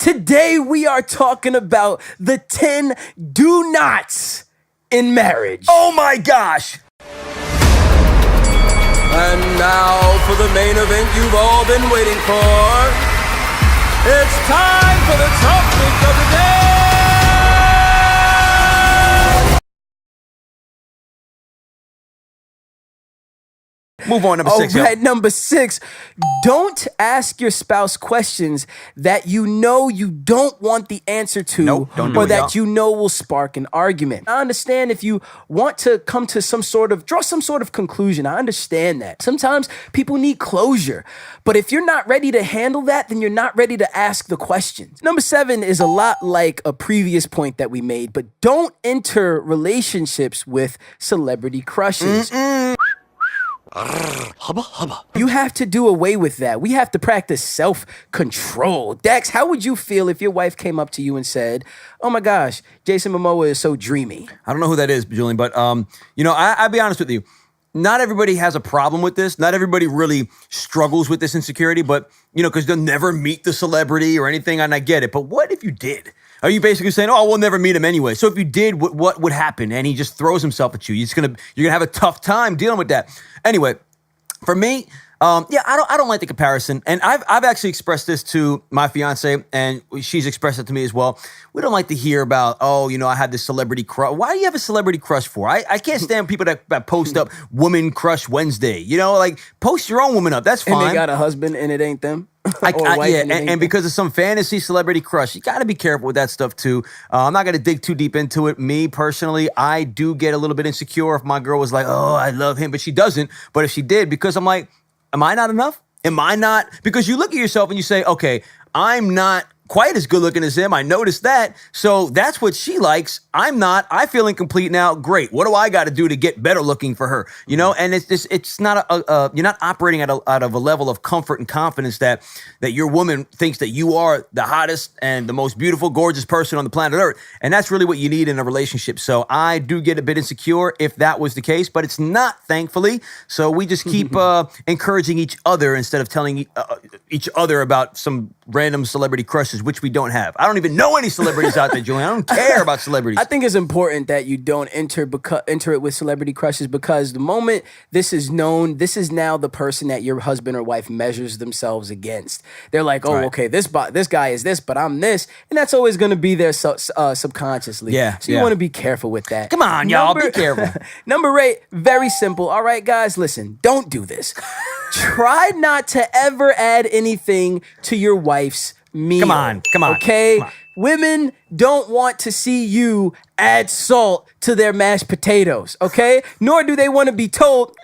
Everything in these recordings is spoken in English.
Today we are talking about the 10 do nots in marriage. Oh my gosh! And now for the main event you've all been waiting for. It's time for the topic of the day! Move on, number 6. All right, number 6. Don't ask your spouse questions that you know you don't want the answer to, Nope, don't do or it, that y'all. you know will spark an argument. I understand if you want to come to draw some sort of conclusion. I understand that. Sometimes people need closure. But if you're not ready to handle that, then you're not ready to ask the questions. Number 7 is a lot like a previous point that we made, but don't enter relationships with celebrity crushes. You have to do away with that. We have to practice self-control. Dax, how would you feel if your wife came up to you and said, "Oh my gosh, Jason Momoa is so dreamy"? I don't know who that is, Julian, but I'll be honest with you. Not everybody has a problem with this. Not everybody really struggles with this insecurity, but, because they'll never meet the celebrity or anything, and I get it. But what if you did? Are you basically saying, "Oh, we'll never meet him anyway"? So if you did, what would happen? And he just throws himself at you. You're gonna have a tough time dealing with that. Anyway, for me, I don't like the comparison, and I've actually expressed this to my fiance, and she's expressed it to me as well. We don't like to hear about, I had this celebrity crush. Why do you have a celebrity crush for? I can't stand people that post up Woman Crush Wednesday. Post your own woman up. That's fine. And they got a husband and it ain't them. And because of some fantasy celebrity crush, you got to be careful with that stuff too. I'm not going to dig too deep into it. Me personally, I do get a little bit insecure if my girl was like, "Oh, I love him," but she doesn't. But if she did, because I'm like, am I not enough? Am I not? Because you look at yourself and you say, okay, I'm not quite as good looking as him. I noticed that. So that's what she likes. I'm not. I feel incomplete now. Great. What do I got to do to get better looking for her? And it's not you're not operating out of a level of comfort and confidence that your woman thinks that you are the hottest and the most beautiful, gorgeous person on the planet Earth. And that's really what you need in a relationship. So I do get a bit insecure if that was the case, but it's not, thankfully. So we just keep encouraging each other instead of telling each other about some random celebrity crushes, which we don't have. I don't even know any celebrities out there, Julian. I don't care about celebrities. I think it's important that you don't enter it with celebrity crushes, because the moment this is known, this is now the person that your husband or wife measures themselves against. They're like, "Oh, right. Okay, this guy is this, but I'm this," and that's always going to be there subconsciously. Yeah, So you want to be careful with that. Come on, y'all, be careful. Number 8, very simple. All right, guys, listen, don't do this. Try not to ever add anything to your wife's meal. Come on. Okay? Come on. Women don't want to see you add salt to their mashed potatoes, okay? Nor do they want to be told,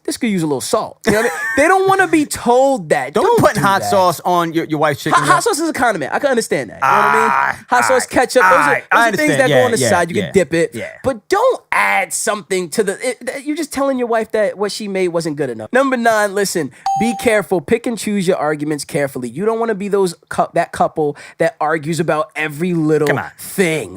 this could use a little salt. You know what I mean? They don't want to be told that. Don't be putting hot that. sauce on your wife's chicken. Hot sauce is a condiment. I can understand that. You know what I mean? Hot sauce, ketchup, those are things that go on the side. You can dip it. Yeah. But don't add something to you're just telling your wife that what she made wasn't good enough. Number 9, listen, be careful. Pick and choose your arguments carefully. You don't want to be that couple that argues about every little thing.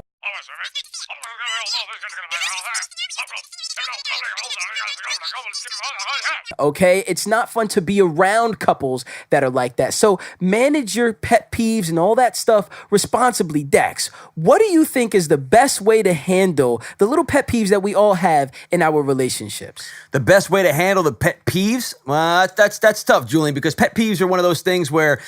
Okay, it's not fun to be around couples that are like that. So manage your pet peeves and all that stuff responsibly. Dax, what do you think is the best way to handle the little pet peeves that we all have in our relationships? The best way to handle the pet peeves? That's tough, Julian, because pet peeves are one of those things where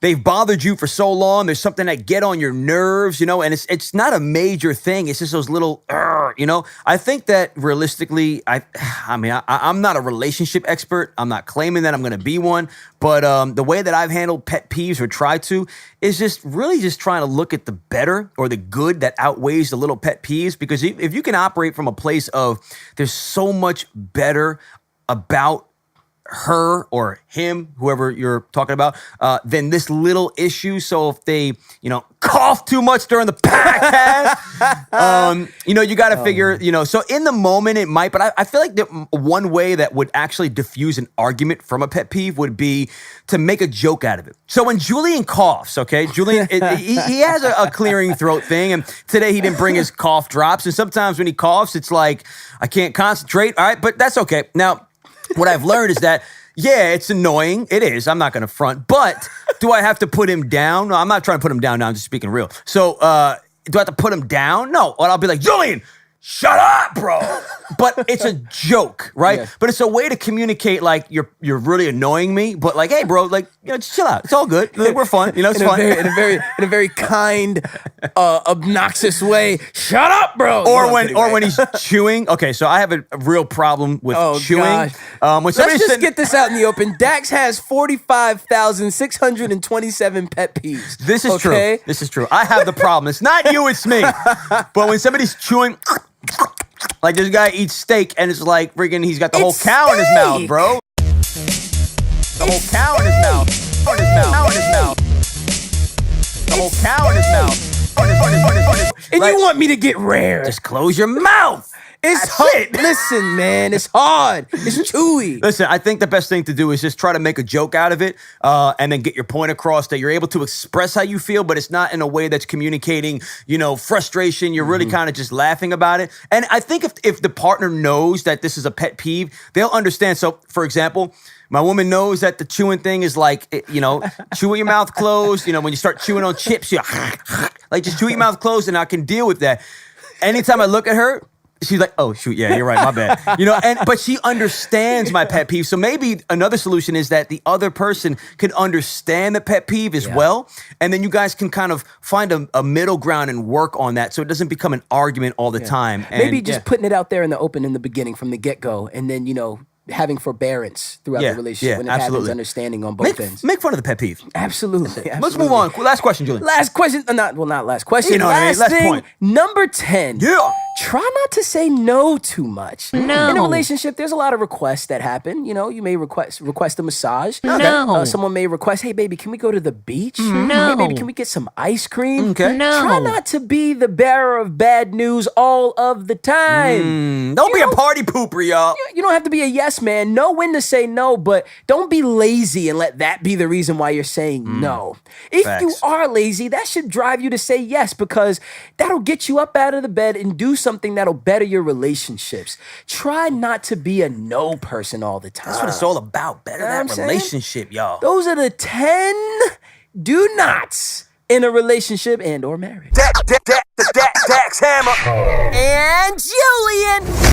they've bothered you for so long. There's something that get on your nerves, and it's not a major thing. It's just those little, I think that realistically, I'm not a relationship expert. I'm not claiming that I'm going to be one, but the way that I've handled pet peeves or try to is just really just trying to look at the better or the good that outweighs the little pet peeves. Because if you can operate from a place of there's so much better about her or him, whoever you're talking about, than this little issue. So if they, cough too much during the podcast, you got to figure, so in the moment it might, but I feel like the one way that would actually diffuse an argument from a pet peeve would be to make a joke out of it. So when Julian coughs, okay, Julian, he has a clearing throat thing, and today he didn't bring his cough drops, and sometimes when he coughs, it's like, I can't concentrate, all right, but that's okay. Now, what I've learned is that Yeah, it's annoying. It is. I'm not going to front. But do I have to put him down? No, I'm not trying to put him down now. I'm just speaking real. So do I have to put him down? No. Or I'll be like, Julian, shut up, bro. But it's a joke, right? Yeah. But it's a way to communicate like you're really annoying me, but like, hey, bro, like, just chill out. It's all good. Like, we're fun. It's fun. In a very kind, obnoxious way. Shut up, bro. Or No, I'm kidding, when he's chewing. Okay, so I have a real problem with chewing. Gosh. When Let's somebody's just sitting- get this out in the open. Dax has 45,627 pet peeves. This is okay? true. This is true. I have the problem. It's not you, it's me. But when somebody's chewing, like this guy eats steak and it's like freaking, he's got the whole It's cow in his mouth, steak. bro. The whole cow in his mouth. Cow in his mouth. Cow in his mouth. The whole cow in his mouth. And Like, you want me to get rare. just close your mouth. It's That's hard. it. Listen, man, it's hard. It's chewy. Listen, I think the best thing to do is just try to make a joke out of it and then get your point across that you're able to express how you feel, but it's not in a way that's communicating, frustration. You're really kind of just laughing about it. And I think if the partner knows that this is a pet peeve, they'll understand. So, for example, my woman knows that the chewing thing is like, chew with your mouth closed. When you start chewing on chips, you like just chew with your mouth closed, and I can deal with that. Anytime I look at her, she's like, oh, shoot, yeah, you're right, my bad. But she understands my pet peeve. So maybe another solution is that the other person can understand the pet peeve as well. And then you guys can kind of find a middle ground and work on that so it doesn't become an argument all the time. And, Maybe just putting it out there in the open in the beginning from the get-go, and then, having forbearance throughout the relationship when it happens, understanding on both ends. Make fun of the pet peeve. Absolutely. Let's move on. Last question, Julian. Last question. Not last question. You know what I mean? Last thing, point. Number 10. Yeah. Try not to say no too much. No. In a relationship, there's a lot of requests that happen. You may request a massage. No. Someone may request, hey, baby, can we go to the beach? No. Hey, baby, can we get some ice cream? Okay. No. Try not to be the bearer of bad news all of the time. Don't be a party pooper, y'all. You don't have to be a yes man. Know when to say no, but don't be lazy and let that be the reason why you're saying no. If you Facts. are lazy, that should drive you to say yes, because that'll get you up out of the bed and do something that'll better your relationships. Try not to be a no person all the time. That's what it's all about. Better know what I'm that saying? relationship, y'all. Those are the 10 do nots in a relationship and or marriage. Dax Hammer. And Julian.